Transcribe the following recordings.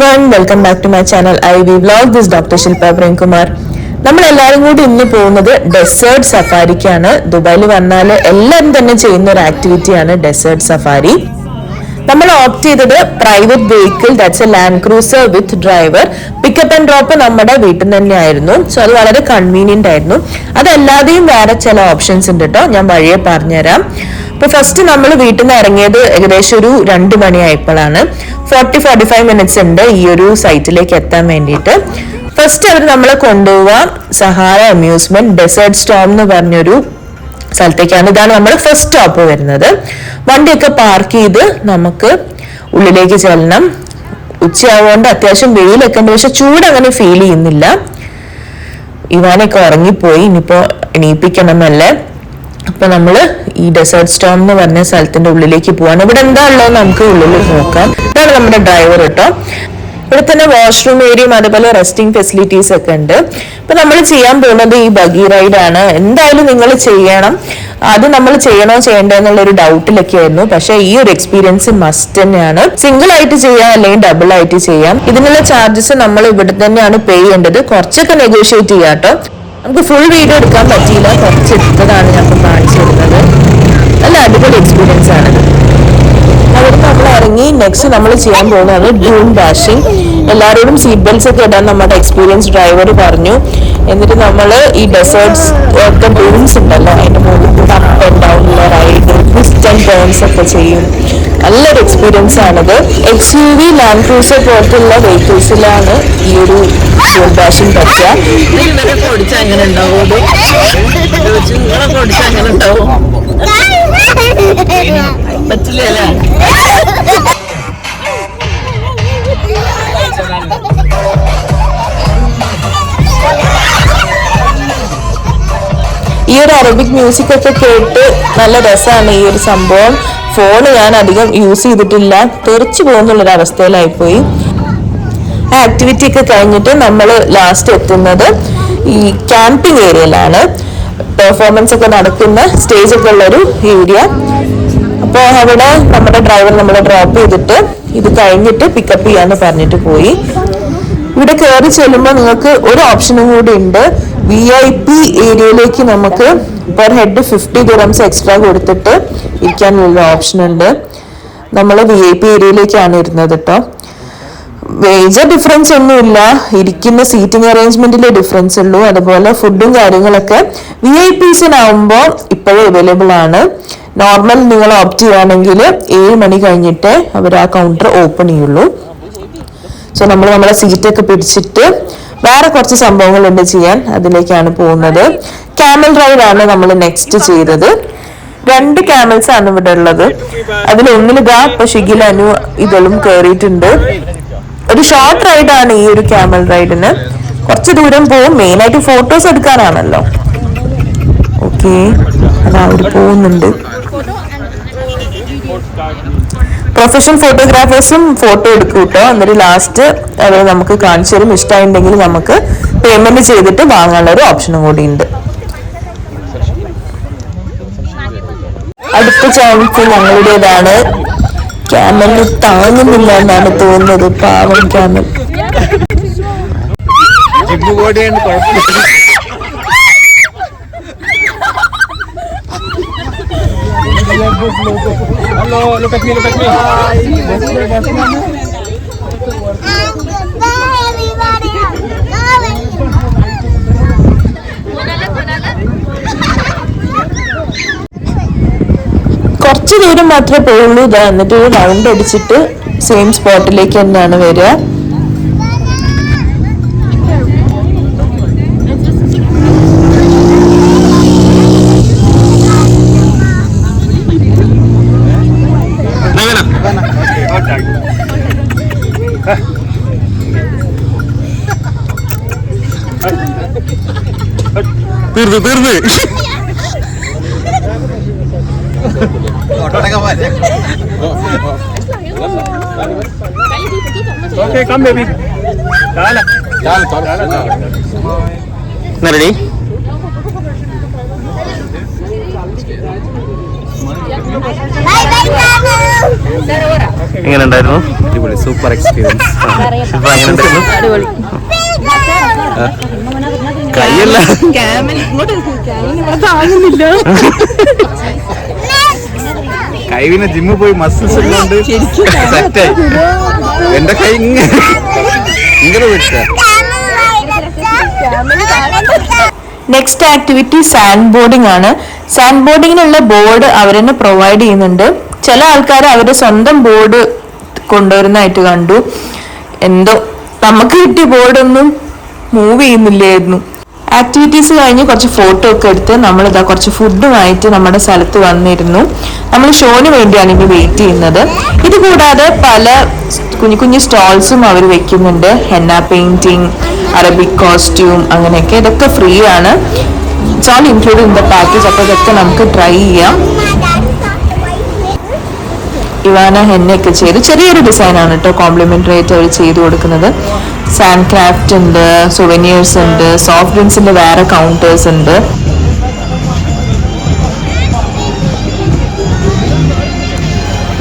everyone, welcome back to my channel IV Vlog. This is Dr. Shilpa Premkumar. നമ്മൾ എല്ലാവരും കൂടി ഇന്ന് പോകുന്നത് ഡെസേർട്ട് സഫാരിക്കാണ്. ദുബായിൽ വന്നാൽ എല്ലാവരും തന്നെ ചെയ്യുന്ന ഒരു ആക്ടിവിറ്റിയാണ് ഡെസേർട്ട് സഫാരി. നമ്മൾ ഓപ്റ്റ് ചെയ്തത് private vehicle, that's A land cruiser with driver. Pickup and drop നമ്മുടെ വീട്ടിൽ തന്നെയായിരുന്നു. സോ അത് വളരെ കൺവീനിയന്റ് ആയിരുന്നു. അതല്ലാതെയും വേറെ ചില ഓപ്ഷൻസ് ഉണ്ട് കേട്ടോ, ഞാൻ വഴിയെ പറഞ്ഞുതരാം. അപ്പോൾ ഫസ്റ്റ് നമ്മൾ വീട്ടിൽ നിന്ന് ഇറങ്ങിയത് ഏകദേശം ഒരു 2 മണിയായപ്പോഴാണ്. 40-45 മിനിറ്റ്സ് ഉണ്ട് ഈ ഒരു സൈറ്റിലേക്ക് എത്താൻ വേണ്ടിയിട്ട്. ഫസ്റ്റ് അവർ നമ്മളെ കൊണ്ടുപോവാ സഹാറ അമ്യൂസ്മെന്റ് ഡെസേർട്ട് സ്റ്റോം എന്ന് പറഞ്ഞൊരു സ്ഥലത്തേക്കാണ്. ഇതാണ് നമ്മൾ ഫസ്റ്റ് സ്റ്റോപ്പ് വരുന്നത്. വണ്ടിയൊക്കെ പാർക്ക് ചെയ്ത് നമുക്ക് ഉള്ളിലേക്ക് ചെല്ലണം. ഉച്ചയാവുകൊണ്ട് അത്യാവശ്യം വെയിലൊക്കെ ഉണ്ട്, പക്ഷെ ചൂട് അങ്ങനെ ഫീൽ ചെയ്യുന്നില്ല. ഇവാനൊക്കെ ഉറങ്ങിപ്പോയി, ഇനിയിപ്പോ എണീപ്പിക്കണമെന്നല്ലേ. അപ്പൊ നമ്മള് ഈ ഡെസേർട്ട് സ്റ്റോം എന്ന് പറഞ്ഞ സ്ഥലത്തിന്റെ ഉള്ളിലേക്ക് പോവാണ്. ഇവിടെ എന്താ ഉള്ളത് നമുക്ക് ഉള്ളിൽ നോക്കാം. ഇതാണ് നമ്മുടെ ഡ്രൈവർ കേട്ടോ. ഇവിടെ തന്നെ വാഷ്റൂം ഏരിയയും അതുപോലെ റെസ്റ്റിംഗ് ഫെസിലിറ്റീസ് ഒക്കെ ഉണ്ട്. ഇപ്പൊ നമ്മൾ ചെയ്യാൻ പോകുന്നത് ഈ ബഗി റൈഡ് ആണ്. എന്തായാലും നിങ്ങൾ ചെയ്യണം. അത് നമ്മൾ ചെയ്യണോ ചെയ്യണ്ടോ എന്നുള്ളൊരു ഡൗട്ടിലൊക്കെ ആയിരുന്നു. പക്ഷെ ഈ ഒരു എക്സ്പീരിയൻസ് മസ്റ്റ് തന്നെയാണ്. സിംഗിൾ ആയിട്ട് ചെയ്യാം അല്ലെങ്കിൽ ഡബിൾ ആയിട്ട് ചെയ്യാം. ഇതിനുള്ള ചാർജസ് നമ്മൾ ഇവിടെ തന്നെയാണ് പേ ചെയ്യേണ്ടത്. കുറച്ചൊക്കെ നെഗോഷിയേറ്റ് ചെയ്യാം കേട്ടോ. നമുക്ക് ഫുൾ വീഡിയോ എടുക്കാൻ പറ്റിയില്ല, കുറച്ച് എടുത്തതാണ് ഞാൻ കാണിച്ചു തരുന്നത്. നല്ല അടിപൊളി എക്സ്പീരിയൻസ് ആണിത്. അവിടെ നമ്മൾ ഇറങ്ങി നെക്സ്റ്റ് നമ്മൾ ചെയ്യാൻ പോകുന്നത് ഡ്യൂൺ ഡാഷിങ്. എല്ലാവരോടും സീറ്റ് ബെൽറ്റ്സ് ഒക്കെ ഇടാൻ നമ്മുടെ എക്സ്പീരിയൻസ് ഡ്രൈവർ പറഞ്ഞു. എന്നിട്ട് നമ്മൾ ഈ ഡെസേർട്ട്സ് ഒക്കെ ഡ്യൂൺസ് ഉണ്ടല്ലോ, അതിന്റെ മുകളിൽ അപ്പ് ആൻഡ് ഡൗണിലുള്ള റൈഡ്, ട്വിസ്റ്റ് ആൻഡ് ടേൺസ് ഒക്കെ ചെയ്യും. നല്ലൊരു എക്സ്പീരിയൻസ് ആണിത്. XUV ലാൻഡ് ക്രൂസർ പോലത്തുള്ള വെഹിക്കിൾസിലാണ് ഈ ഒരു ഡ്യൂൺ ഡാഷിങ് പറ്റുക. പറ്റില്ല. ഈ ഒരു അറബിക് മ്യൂസിക് ഒക്കെ കേട്ട് നല്ല രസമാണ് ഈ ഒരു സംഭവം. ഫോണ് ഞാൻ അധികം യൂസ് ചെയ്തിട്ടില്ല, തെറിച്ചു പോകുന്നുള്ളൊരു അവസ്ഥയിലായിപ്പോയി. ആ ആക്ടിവിറ്റി ഒക്കെ കഴിഞ്ഞിട്ട് നമ്മൾ ലാസ്റ്റ് എത്തുന്നത് ഈ ക്യാമ്പിംഗ് ഏരിയയിലാണ്. പെർഫോമൻസ് ഒക്കെ നടക്കുന്ന സ്റ്റേജ് ഒക്കെ ഉള്ളൊരു ഏരിയ. അപ്പോൾ അവിടെ നമ്മുടെ ഡ്രൈവർ നമ്മളെ ഡ്രോപ്പ് ചെയ്തിട്ട് ഇത് കഴിഞ്ഞിട്ട് പിക്കപ്പ് ചെയ്യാന്ന് പറഞ്ഞിട്ട് പോയി. ഇവിടെ കയറി ചെല്ലുമ്പോൾ നിങ്ങൾക്ക് ഒരു ഓപ്ഷനും കൂടി ഉണ്ട്. VIP ഏരിയയിലേക്ക് നമുക്ക് പെർ ഹെഡ് 50 ദിർഹംസ് എക്സ്ട്രാ കൊടുത്തിട്ട് ഇരിക്കാനുള്ള ഓപ്ഷൻ ഉണ്ട്. നമ്മൾ VIP ഏരിയയിലേക്കാണ് ഇരുന്നത് കേട്ടോ. മേജർ ഡിഫറൻസ് ഒന്നുമില്ല, ഇരിക്കുന്ന സീറ്റിംഗ് അറേഞ്ച്മെന്റിലെ ഡിഫറൻസ് ഉള്ളൂ. അതുപോലെ ഫുഡും കാര്യങ്ങളൊക്കെ VIPസിനാവുമ്പോൾ ഇപ്പോഴും അവൈലബിൾ ആണ്. നോർമൽ നിങ്ങൾ ഓപ്റ്റ് ചെയ്യുകയാണെങ്കിൽ 7 മണി കഴിഞ്ഞിട്ട് അവർ ആ കൗണ്ടർ ഓപ്പൺ ചെയ്യുള്ളൂ. സോ നമ്മൾ നമ്മളെ സീറ്റൊക്കെ പിടിച്ചിട്ട് വേറെ കുറച്ച് സംഭവങ്ങളുണ്ട് ചെയ്യാൻ, അതിലേക്കാണ് പോകുന്നത്. ക്യാമൽ റൈഡ് ആണ് നമ്മൾ നെക്സ്റ്റ് ചെയ്തത്. 2 ക്യാമൽസ് ആണ് ഇവിടെ ഉള്ളത്. അതിലൊന്നിൽ ഇപ്പൊ ഷിഗിൽ, അനു ഇതെല്ലാം കയറിയിട്ടുണ്ട്. ഒരു ഷോർട്ട് റൈഡ് ആണ് ഈ ഒരു ക്യാമൽ റൈഡിന്. കുറച്ച് ദൂരം പോകും, മെയിൻ ആയിട്ട് ഫോട്ടോസ് എടുക്കാനാണല്ലോ. ഓക്കെ, അതാ അവർ പോകുന്നുണ്ട്. പ്രൊഫഷണൽ ഫോട്ടോഗ്രാഫേഴ്സും ഫോട്ടോ എടുക്കും കേട്ടോ. എന്നിട്ട് ലാസ്റ്റ് അവർ നമുക്ക് കാണിച്ചു തരും. ഇഷ്ടമായിട്ടുണ്ടെങ്കിൽ നമുക്ക് പേയ്മെന്റ് ചെയ്തിട്ട് വാങ്ങാനുള്ള ഒരു ഓപ്ഷനും കൂടി ഉണ്ട്. അടുത്ത ചാൻസ് ഞങ്ങളുടേതാണ്. ക്യാമലിന് താങ്ങുന്നില്ല എന്നാണ് തോന്നുന്നത്, പാവം camel. Hello, look at me. കുറച്ച് ദൂരം മാത്രമേ പോകുള്ളൂ. ഇതാ എന്നിട്ട് ഒരു റൗണ്ട് അടിച്ചിട്ട് സെയിം സ്പോട്ടിലേക്ക് തന്നെയാണ് വരിക. തീർന്ന് okay, come baby. Ready? Bye bye. എങ്ങനെ ഉണ്ടായിരുന്നു? അടിപൊളി, സൂപ്പർ എക്സ്പീരിയൻസ്. ശിൽപ എങ്ങനെ ഉണ്ടായിരുന്നു? കൈയല്ല കൈ പിന്നെ ജിമ്മിൽ പോയി മസിൽസ് ഉള്ളതുകൊണ്ട് സെറ്റായി. എന്റെ കൈ ഇങ്ങനെ വെച്ച. നെക്സ്റ്റ് ആക്ടിവിറ്റി സാൻഡ് ബോർഡിംഗ് ആണ്. സാൻഡ് ബോർഡിങ്ങിനുള്ള ബോർഡ് അവർ തന്നെ പ്രൊവൈഡ് ചെയ്യുന്നുണ്ട്. ചില ആൾക്കാർ അവരുടെ സ്വന്തം ബോർഡ് കൊണ്ടുവരുന്നതായിട്ട് കണ്ടു. എന്തോ നമുക്ക് കിട്ടിയ ബോർഡൊന്നും മൂവ് ചെയ്യുന്നില്ലായിരുന്നു. ആക്ടിവിറ്റീസ് കഴിഞ്ഞ് കുറച്ച് ഫോട്ടോ ഒക്കെ എടുത്ത് നമ്മളിതാ കുറച്ച് ഫുഡുമായിട്ട് നമ്മുടെ സ്ഥലത്ത് വന്നിരുന്നു. നമ്മൾ ഷോന് വേണ്ടിയാണ് ഇനി വെയിറ്റ് ചെയ്യുന്നത്. ഇത് കൂടാതെ പല കുഞ്ഞു കുഞ്ഞു സ്റ്റോൾസും അവർ വെക്കുന്നുണ്ട്. ഹെന്ന പെയിന്റിങ്, അറബിക് കോസ്റ്റ്യൂം, അങ്ങനെയൊക്കെ. ഇതൊക്കെ ഫ്രീ ആണ്. It's all include in the package. അപ്പോൾ ഇതൊക്കെ നമുക്ക് ട്രൈ ചെയ്യാം. ഇവാന ഹെന്നയൊക്കെ ചെയ്ത് ചെറിയൊരു ഡിസൈനാണ് കേട്ടോ, കോംപ്ലിമെന്ററി ആയിട്ട് അവർ ചെയ്ത് കൊടുക്കുന്നത്. സാൻഡ് ക്രാഫ്റ്റ് ഉണ്ട്, സുവനിയേഴ്സ് ഉണ്ട്, സോഫ്റ്റ് ഡ്രിങ്ക്സിന്റെ വേറെ കൗണ്ടേഴ്സ് ഉണ്ട്.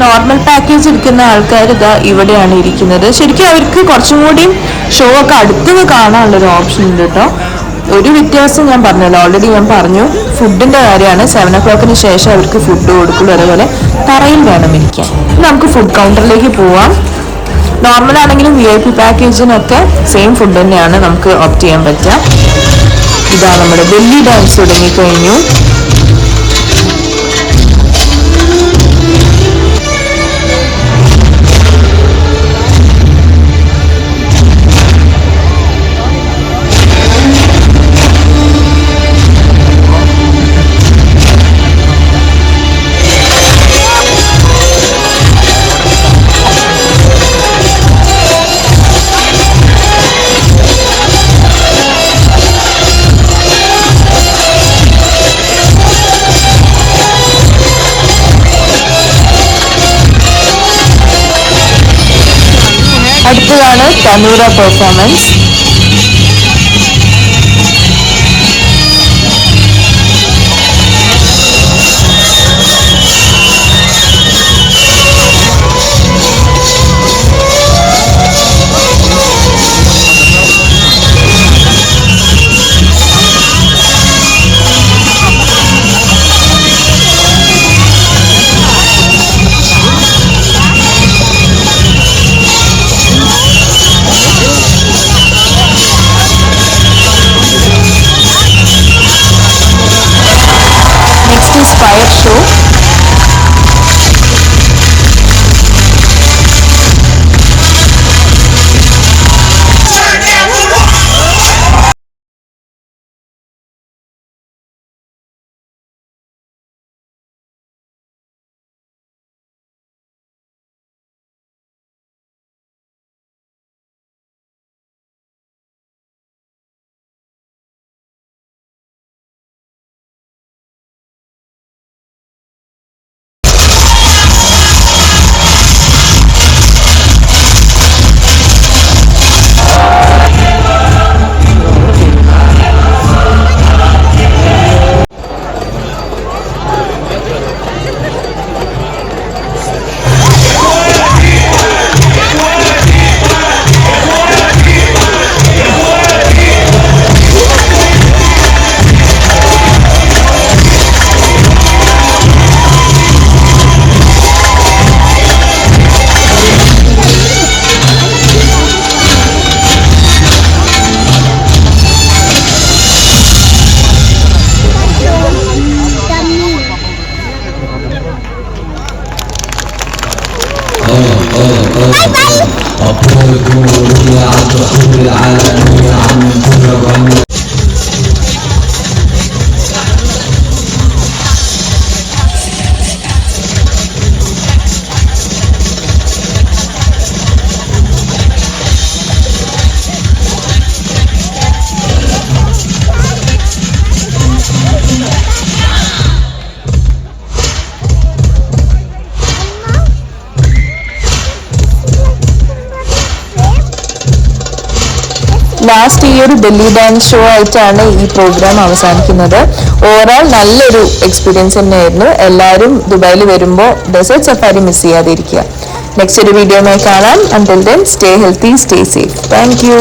നോർമൽ പാക്കേജ് എടുക്കുന്ന ആൾക്കാർ ഇതാ ഇവിടെയാണ് ഇരിക്കുന്നത്. ശരിക്കും അവർക്ക് കുറച്ചും കൂടി ഷോ ഒക്കെ അടുത്തുനിന്ന് കാണാനുള്ളൊരു ഓപ്ഷൻ ഉണ്ട് കേട്ടോ. ഒരു വ്യത്യാസം ഞാൻ പറഞ്ഞല്ലോ, ഓൾറെഡി ഞാൻ പറഞ്ഞു, ഫുഡിന്റെ കാര്യമാണ്. 7 o'clock ശേഷം അവർക്ക് ഫുഡ് കൊടുക്കുള്ളൂ. അതേപോലെ തറയിൽ വേണം ഇരിക്കാൻ. നമുക്ക് ഫുഡ് കൗണ്ടറിലേക്ക് പോവാം. നോർമൽ ആണെങ്കിലും VIP പാക്കേജിനൊക്കെ സെയിം ഫുഡ് തന്നെയാണ് നമുക്ക് ഓപ്റ്റ് ചെയ്യാൻ പറ്റുക. ഇതാ നമ്മുടെ ബെല്ലി ഡാൻസ് തുടങ്ങിക്കഴിഞ്ഞു. അടുത്തതാണ് തനൂര പെർഫോമൻസ്. Fire show. ലാസ്റ്റ് ഈ ഒരു ബെല്ലി ഡാൻസ് ഷോ ആയിട്ടാണ് ഈ പ്രോഗ്രാം അവസാനിക്കുന്നത്. ഓവറോൾ നല്ലൊരു എക്സ്പീരിയൻസ് തന്നെയായിരുന്നു. എല്ലാവരും ദുബായിൽ വരുമ്പോൾ ഡെസേർട്ട് സഫാരി മിസ് ചെയ്യാതിരിക്കുക. നെക്സ്റ്റ് ഒരു വീഡിയോയുമായി കാണാം. Until then stay healthy, stay safe. Thank you.